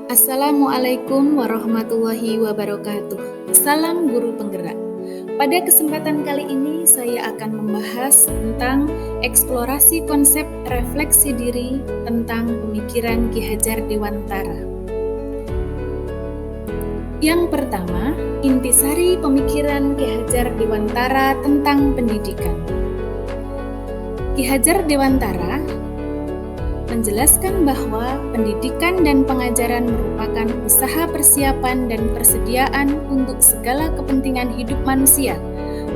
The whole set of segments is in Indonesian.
Assalamualaikum warahmatullahi wabarakatuh. Salam guru penggerak. Pada kesempatan kali ini saya akan membahas tentang eksplorasi konsep refleksi diri tentang pemikiran Ki Hajar Dewantara. Yang pertama, intisari pemikiran Ki Hajar Dewantara tentang pendidikan. Ki Hajar Dewantara menjelaskan bahwa pendidikan dan pengajaran merupakan usaha persiapan dan persediaan untuk segala kepentingan hidup manusia,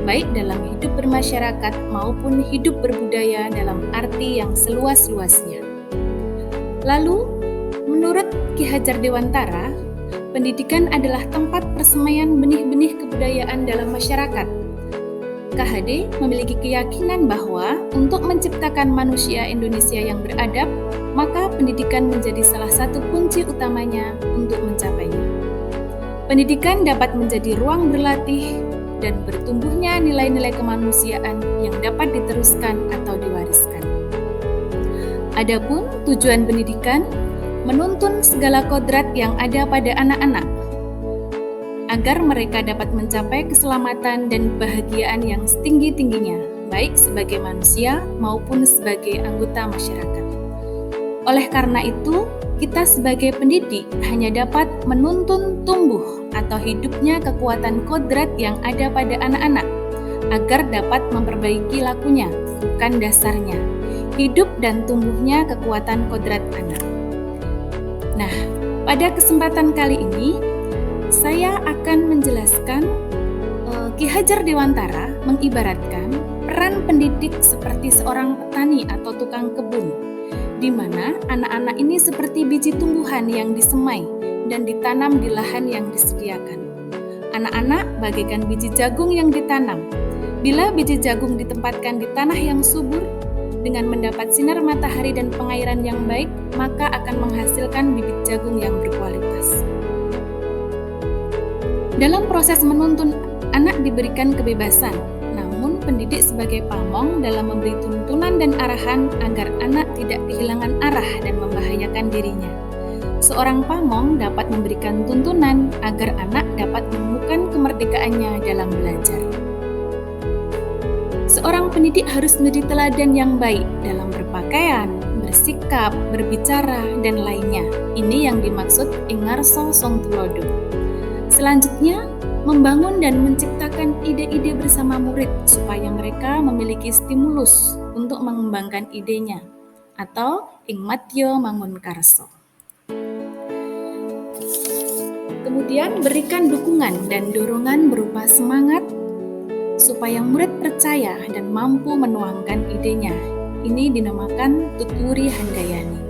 baik dalam hidup bermasyarakat maupun hidup berbudaya dalam arti yang seluas-luasnya. Lalu, menurut Ki Hajar Dewantara, pendidikan adalah tempat persemaian benih-benih kebudayaan dalam masyarakat. KHD memiliki keyakinan bahwa untuk menciptakan manusia Indonesia yang beradab, maka pendidikan menjadi salah satu kunci utamanya untuk mencapainya. Pendidikan dapat menjadi ruang berlatih dan bertumbuhnya nilai-nilai kemanusiaan yang dapat diteruskan atau diwariskan. Adapun tujuan pendidikan menuntun segala kodrat yang ada pada anak-anak, agar mereka dapat mencapai keselamatan dan kebahagiaan yang setinggi-tingginya, baik sebagai manusia maupun sebagai anggota masyarakat. Oleh karena itu, kita sebagai pendidik hanya dapat menuntun tumbuh atau hidupnya kekuatan kodrat yang ada pada anak-anak, agar dapat memperbaiki lakunya, bukan dasarnya, hidup dan tumbuhnya kekuatan kodrat anak. Nah, pada kesempatan kali ini, saya akan menjelaskan Ki Hajar Dewantara mengibaratkan peran pendidik seperti seorang petani atau tukang kebun, di mana anak-anak ini seperti biji tumbuhan yang disemai dan ditanam di lahan yang disediakan. Anak-anak bagaikan biji jagung yang ditanam. Bila biji jagung ditempatkan di tanah yang subur, dengan mendapat sinar matahari dan pengairan yang baik, maka akan menghasilkan bibit jagung yang berkualitas. Dalam proses menuntun, anak diberikan kebebasan, namun pendidik sebagai pamong dalam memberi tuntunan dan arahan agar anak tidak kehilangan arah dan membahayakan dirinya. Seorang pamong dapat memberikan tuntunan agar anak dapat menemukan kemerdekaannya dalam belajar. Seorang pendidik harus menjadi teladan yang baik dalam berpakaian, bersikap, berbicara, dan lainnya. Ini yang dimaksud ingarso song tulodo. Selanjutnya, membangun dan menciptakan ide-ide bersama murid supaya mereka memiliki stimulus untuk mengembangkan idenya, atau ingmatyo mangun karso. Kemudian berikan dukungan dan dorongan berupa semangat supaya murid percaya dan mampu menuangkan idenya. Ini dinamakan tuturi handayani.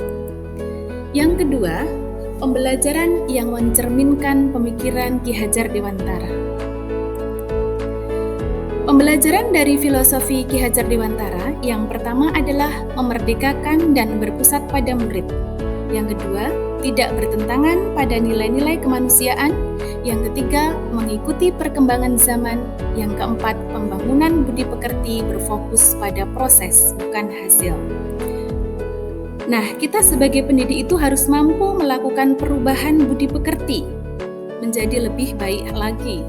Yang kedua, pembelajaran yang mencerminkan pemikiran Ki Hajar Dewantara. Pembelajaran dari filosofi Ki Hajar Dewantara yang pertama adalah memerdekakan dan berpusat pada murid. Yang kedua, tidak bertentangan pada nilai-nilai kemanusiaan. Yang ketiga, mengikuti perkembangan zaman. Yang keempat, pembangunan budi pekerti berfokus pada proses, bukan hasil. Nah, kita sebagai pendidik itu harus mampu melakukan perubahan budi pekerti menjadi lebih baik lagi.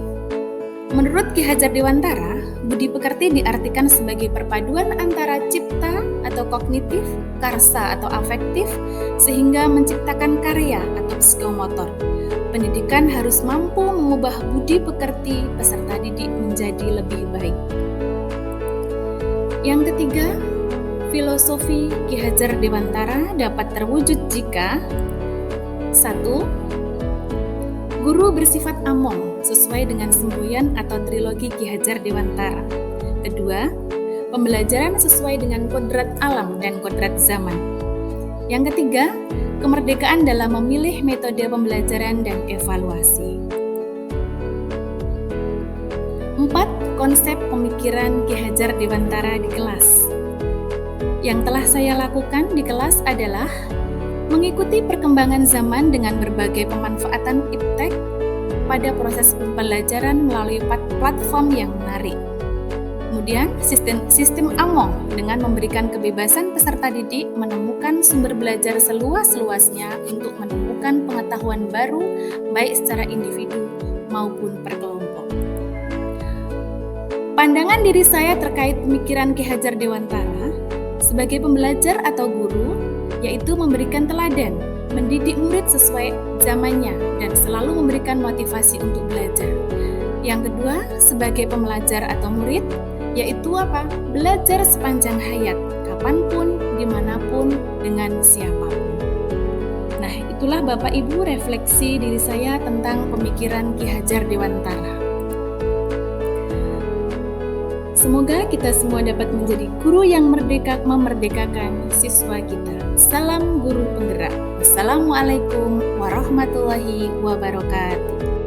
Menurut Ki Hajar Dewantara, budi pekerti diartikan sebagai perpaduan antara cipta atau kognitif, karsa atau afektif, sehingga menciptakan karya atau psikomotor. Pendidikan harus mampu mengubah budi pekerti peserta didik menjadi lebih baik. Yang ketiga, filosofi Ki Hajar Dewantara dapat terwujud jika 1. Guru bersifat among sesuai dengan semboyan atau trilogi Ki Hajar Dewantara. Kedua, pembelajaran sesuai dengan kodrat alam dan kodrat zaman. Yang ketiga, kemerdekaan dalam memilih metode pembelajaran dan evaluasi. 4. Konsep pemikiran Ki Hajar Dewantara di kelas. Yang telah saya lakukan di kelas adalah mengikuti perkembangan zaman dengan berbagai pemanfaatan iptek pada proses pembelajaran melalui platform yang menarik. Kemudian sistem Among dengan memberikan kebebasan peserta didik menemukan sumber belajar seluas-luasnya untuk menemukan pengetahuan baru baik secara individu maupun per kelompok. Pandangan diri saya terkait pemikiran Ki Hajar Dewantara sebagai pembelajar atau guru yaitu memberikan teladan, mendidik murid sesuai zamannya dan selalu memberikan motivasi untuk belajar. Yang kedua, sebagai pembelajar atau murid, yaitu apa? Belajar sepanjang hayat, kapanpun, dimanapun, dengan siapapun. Nah, itulah Bapak Ibu refleksi diri saya tentang pemikiran Ki Hajar Dewantara. Semoga kita semua dapat menjadi guru yang memerdekakan siswa kita. Salam guru penggerak. Wassalamualaikum warahmatullahi wabarakatuh.